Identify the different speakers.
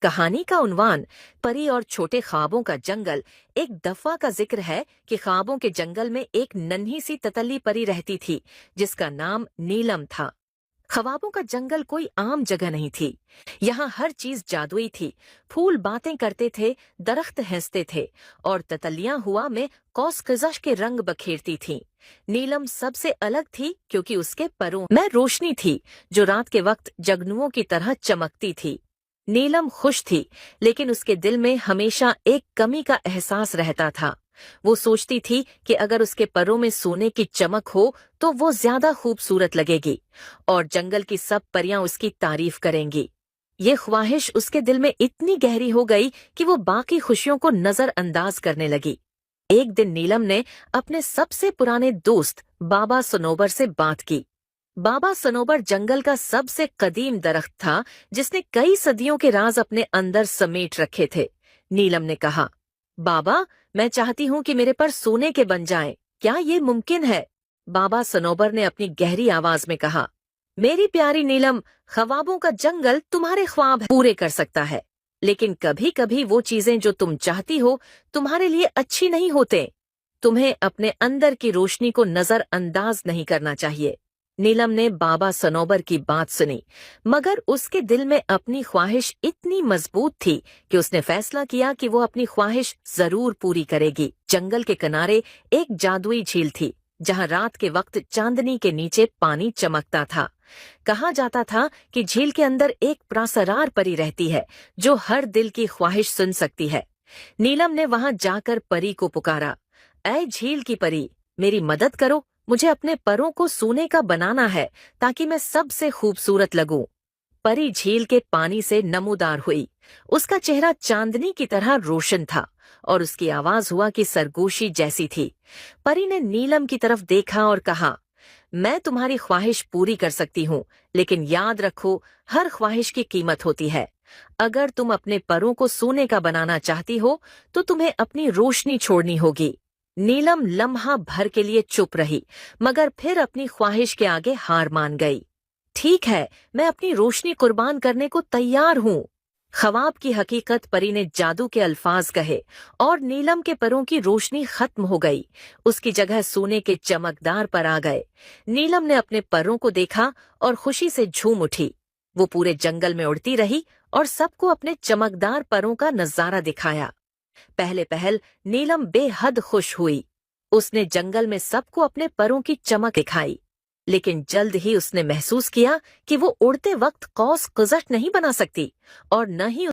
Speaker 1: कहानी का उन्वान परी और छोटे ख्वाबों का जंगल। एक दफा का जिक्र है कि ख्वाबों के जंगल में एक नन्ही सी ततल्ली परी रहती थी जिसका नाम नीलम था। ख्वाबों का जंगल कोई आम जगह नहीं थी। यहाँ हर चीज जादुई थी। फूल बातें करते थे, दरख्त हंसते थे और ततलियां हुआ में कौस कज़श के रंग बखेरती थीं। नीलम सबसे अलग थी क्योंकि उसके परों में रोशनी थी जो रात के वक्त जगनुओं की तरह चमकती थी। नीलम खुश थी, लेकिन उसके दिल में हमेशा एक कमी का एहसास रहता था। वो सोचती थी कि अगर उसके परों में सोने की चमक हो तो वो ज्यादा खूबसूरत लगेगी और जंगल की सब परियां उसकी तारीफ करेंगी। ये ख्वाहिश उसके दिल में इतनी गहरी हो गई कि वो बाकी खुशियों को नजरअंदाज करने लगी। एक दिन नीलम ने अपने सबसे पुराने दोस्त बाबा सनोबर से बात की। बाबा सनोबर जंगल का सबसे कदीम दरख्त था जिसने कई सदियों के राज अपने अंदर समेट रखे थे। नीलम ने कहा, बाबा, मैं चाहती हूँ कि मेरे पर सोने के बन जाएं। क्या ये मुमकिन है? बाबा सनोबर ने अपनी गहरी आवाज में कहा, मेरी प्यारी नीलम, ख्वाबों का जंगल तुम्हारे ख्वाब पूरे कर सकता है, लेकिन कभी कभी वो चीजें जो तुम चाहती हो तुम्हारे लिए अच्छी नहीं होते। तुम्हें अपने अंदर की रोशनी को नजरअंदाज नहीं करना चाहिए। नीलम ने बाबा सनोबर की बात सुनी, मगर उसके दिल में अपनी ख्वाहिश इतनी मजबूत थी कि उसने फैसला किया कि वो अपनी ख्वाहिश जरूर पूरी करेगी। जंगल के किनारे एक जादुई झील थी जहां रात के वक्त चांदनी के नीचे पानी चमकता था। कहा जाता था कि झील के अंदर एक प्रासरार परी रहती है जो हर दिल की ख्वाहिश सुन सकती है। नीलम ने वहां जाकर परी को पुकारा, ऐ झील की परी, मेरी मदद करो। मुझे अपने परों को सोने का बनाना है ताकि मैं सबसे खूबसूरत लगूं। परी झील के पानी से नमूदार हुई। उसका चेहरा चांदनी की तरह रोशन था और उसकी आवाज हुआ कि सरगोशी जैसी थी। परी ने नीलम की तरफ देखा और कहा, मैं तुम्हारी ख्वाहिश पूरी कर सकती हूँ, लेकिन याद रखो, हर ख्वाहिश की कीमत होती है। अगर तुम अपने परों को सोने का बनाना चाहती हो तो तुम्हें अपनी रोशनी छोड़नी होगी। नीलम लम्हा भर के लिए चुप रही, मगर फिर अपनी ख्वाहिश के आगे हार मान गई। ठीक है, मैं अपनी रोशनी कुर्बान करने को तैयार हूँ। ख्वाब की हकीकत परी ने जादू के अल्फाज कहे और नीलम के परों की रोशनी खत्म हो गई। उसकी जगह सोने के चमकदार पर आ गए। नीलम ने अपने परों को देखा और खुशी से झूम उठी। वो पूरे जंगल में उड़ती रही और सबको अपने चमकदार परों का नजारा दिखाया। पहले पहल नीलम बेहद खुश हुई। उसने जंगल में सबको अपने परों की चमक दिखाई, लेकिन जल्द ही उसने महसूस किया कि वो उड़ते वक्त कौस कज़श नहीं बना सकती और न ही